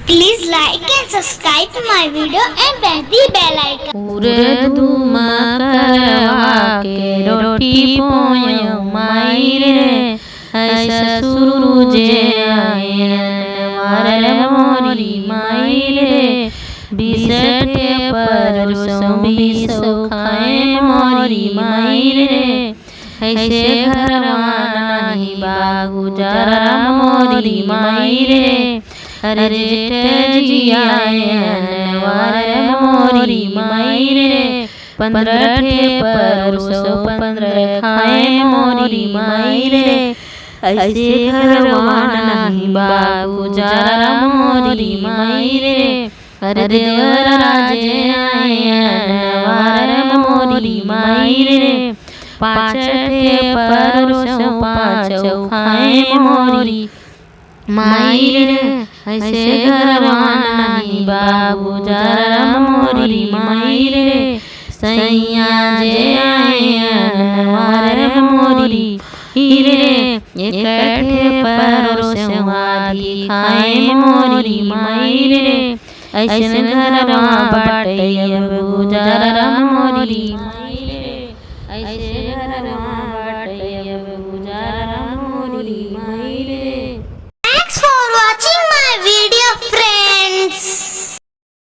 Please like and subscribe to my video and press the bell icon. पूरे धुमा करवा के रोटी पोयो माई रे ऐसा सूरजे आयन वारे मोरी माई रे बिसटे परसों बिसो खाए मोरी माई रे ऐसे घरवा नहीं बागुजारा मोरी माई रे अरे जेठ जियायन वारे मोरी माई रे 15 परसों 15 खाए मोरी माई रे ऐसे घरवा नहीं बागुजारा मोरी माई रे अरे देवराजे आयन वारे मोरी माई रे 5 परसों 5 खाए मोरी माई रे ऐसे घरवा नहीं बाबूजारा मोरी माई रे सैया जे आयन वारे मोरी रे इकट्ठे परसों आधी खाए मोरी माई रे ऐसे घरवा बाटे बाबूजारा मोरी।